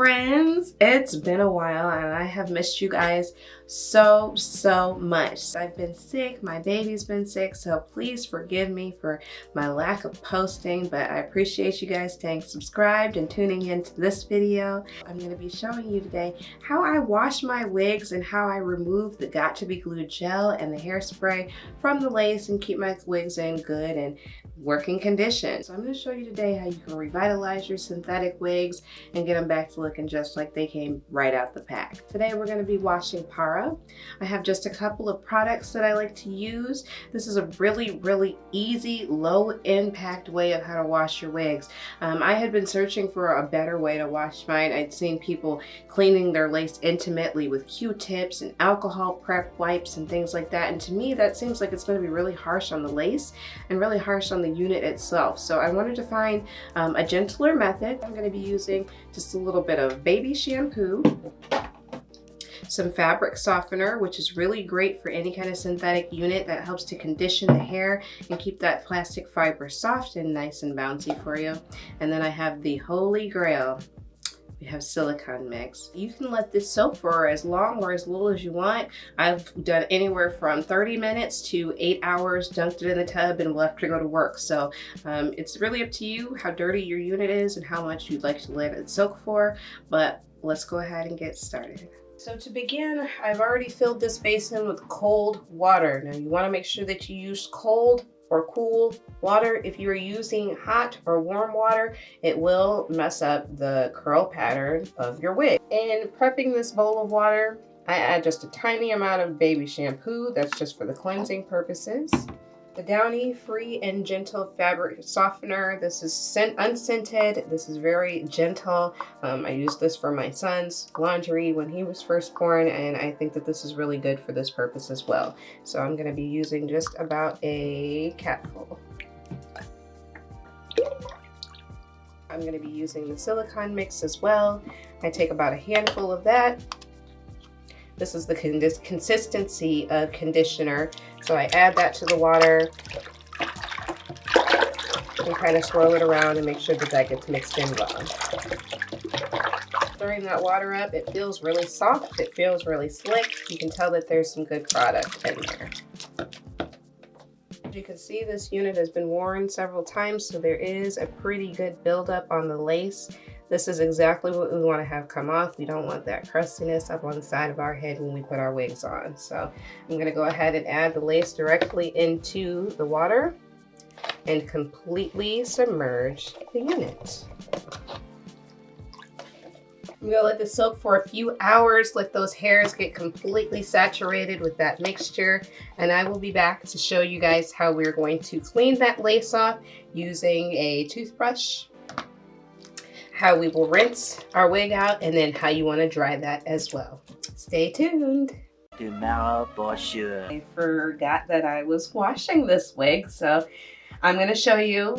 friends, it's been a while and I have missed you guys so much. I've been sick, my baby's been sick, so please forgive me for my lack of posting, but I appreciate you guys staying subscribed and tuning into this video. I'm going to be showing you today how I wash my wigs and how I remove the Got2B Glued Gel and the hairspray from the lace and keep my wigs in good and working condition. So I'm going to show you today how you can revitalize your synthetic wigs and get them back to looking just like they came right out the pack. Today we're going to be washing Para. I have just a couple of products that I like to use. This is a really easy, low impact way of how to wash your wigs. I had been searching for a better way to wash mine. I'd seen people cleaning their lace intimately with Q-tips and alcohol prep wipes and things like that, and to me that seems like it's going to be really harsh on the lace and really harsh on the unit itself. So I wanted to find a gentler method. I'm going to be using just a little bit of baby shampoo, some fabric softener, which is really great for any kind of synthetic unit that helps to condition the hair and keep that plastic fiber soft and nice and bouncy for you. And then I have the holy grail. We have silicone mix. You can let this soak for as long or as little as you want. I've done anywhere from 30 minutes to 8 hours, dunked it in the tub and left to go to work. So it's really up to you how dirty your unit is and how much you'd like to let it soak for, but let's go ahead and get started. So to begin, I've already filled this basin with cold water. Now you want to make sure that you use cold or cool water. If you're using hot or warm water, it will mess up the curl pattern of your wig. In prepping this bowl of water, I add just a tiny amount of baby shampoo. That's just for the cleansing purposes. The Downy Free and Gentle Fabric Softener. This is unscented. This is very gentle. I used this for my son's laundry when he was first born, and I think that this is really good for this purpose as well. So I'm going to be using just about a capful. I'm going to be using the silicone mix as well. I take about a handful of that. This is the consistency of conditioner. So I add that to the water and kind of swirl it around and make sure that that gets mixed in well. Stirring that water up, it feels really soft, it feels really slick. You can tell that there's some good product in there. As you can see, this unit has been worn several times, so there is a pretty good buildup on the lace. This is exactly what we want to have come off. We don't want that crustiness up on the side of our head when we put our wigs on. So I'm going to go ahead and add the lace directly into the water and completely submerge the unit. I'm going to let this soak for a few hours, let those hairs get completely saturated with that mixture, and I will be back to show you guys how we're going to clean that lace off using a toothbrush, how we will rinse our wig out, and then how you want to dry that as well. Stay tuned. Tomorrow for sure. I forgot that I was washing this wig, so I'm going to show you.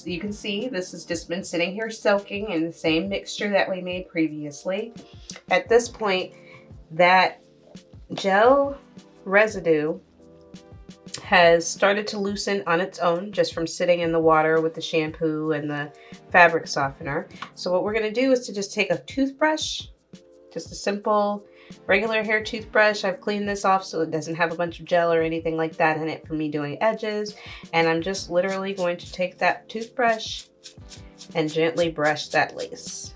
You can see this has just been sitting here soaking in the same mixture that we made previously. At this point, that gel residue has started to loosen on its own just from sitting in the water with the shampoo and the fabric softener. So what we're going to do is to just take a toothbrush, just a simple regular hair toothbrush. I've cleaned this off so it doesn't have a bunch of gel or anything like that in it for me doing edges, and I'm just literally going to take that toothbrush and gently brush that lace.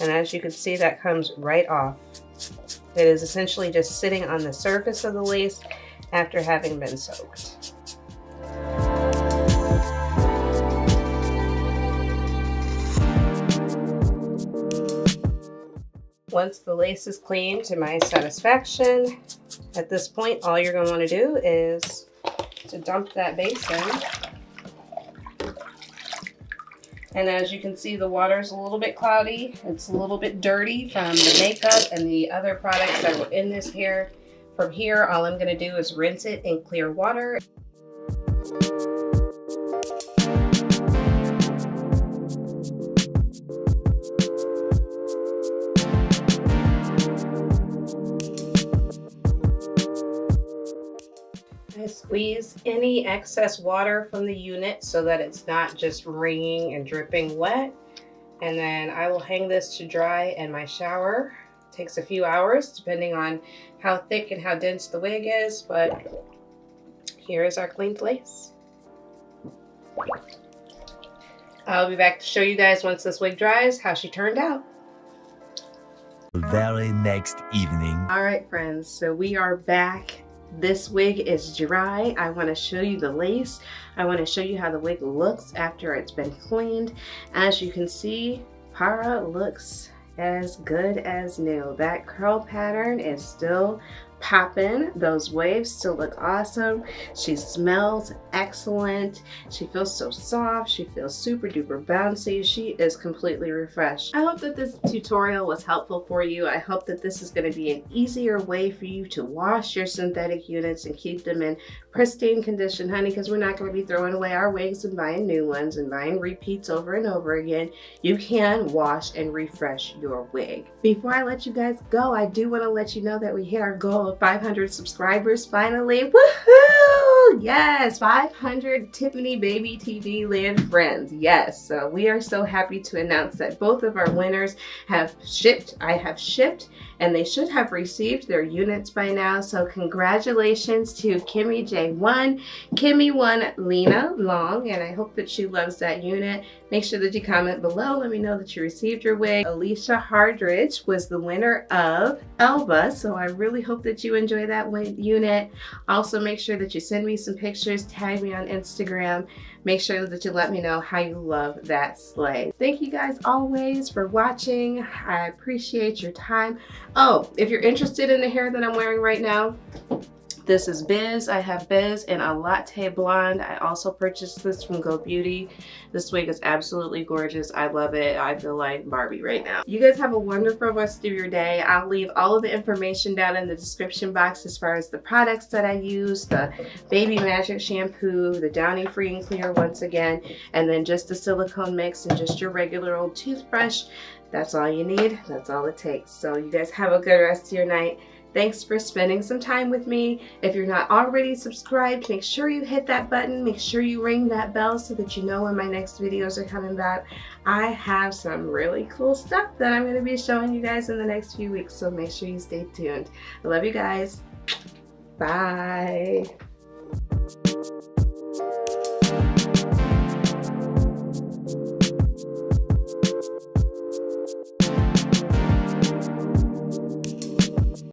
And as you can see, that comes right off. It is essentially just sitting on the surface of the lace after having been soaked. Once the lace is clean to my satisfaction, at this point, all you're going to want to do is to dump that basin. And as you can see, the water's a little bit cloudy. It's a little bit dirty from the makeup and the other products that were in this hair. From here, all I'm going to do is rinse it in clear water. squeeze any excess water from the unit so that it's not just wringing and dripping wet. And then I will hang this to dry in my shower. It takes a few hours depending on how thick and how dense the wig is, but here is our cleaned lace. I'll be back to show you guys once this wig dries how she turned out. The very next evening. All right, friends, so we are back. This wig is dry. I want to show you the lace. I want to show you how the wig looks after it's been cleaned. As you can see, Para looks as good as new. That curl pattern is still popping. Those waves still look awesome. She smells excellent. She feels so soft. She feels super duper bouncy. She is completely refreshed. I hope that this tutorial was helpful for you. I hope that this is going to be an easier way for you to wash your synthetic units and keep them in pristine condition, honey, because we're not going to be throwing away our wigs and buying new ones and buying repeats over and over again. You can wash and refresh your wig. Before I let you guys go, I do want to let you know that we hit our goal of 500 subscribers finally. Woohoo! Yes, 500 Tiffany Baby TV Land friends. Yes, so we are so happy to announce that both of our winners have shipped. I have shipped, and they should have received their units by now. So congratulations to Kimmy J1, Kimmy1 Lena Long, and I hope that she loves that unit. Make sure that you comment below. Let me know that you received your wig. Alicia Hardridge was the winner of Elba, so I really hope that you enjoy that unit. Also, make sure that you send me some pictures, tag me on Instagram. Make sure that you let me know how you love that sleigh. Thank you guys always for watching. I appreciate your time. Oh, if you're interested in the hair that I'm wearing right now, this is Biz. I have Biz in a latte blonde. I also purchased this from Got2B. This wig is absolutely gorgeous. I love it. I feel like Barbie right now. You guys have a wonderful rest of your day. I'll leave all of the information down in the description box as far as the products that I use, the Baby Magic shampoo, the Downy Free and Clear once again, and then just the silicone mix and just your regular old toothbrush. That's all you need. That's all it takes. So you guys have a good rest of your night. Thanks for spending some time with me. If you're not already subscribed, make sure you hit that button. Make sure you ring that bell so that you know when my next videos are coming back. I have some really cool stuff that I'm going to be showing you guys in the next few weeks, so make sure you stay tuned. I love you guys. Bye.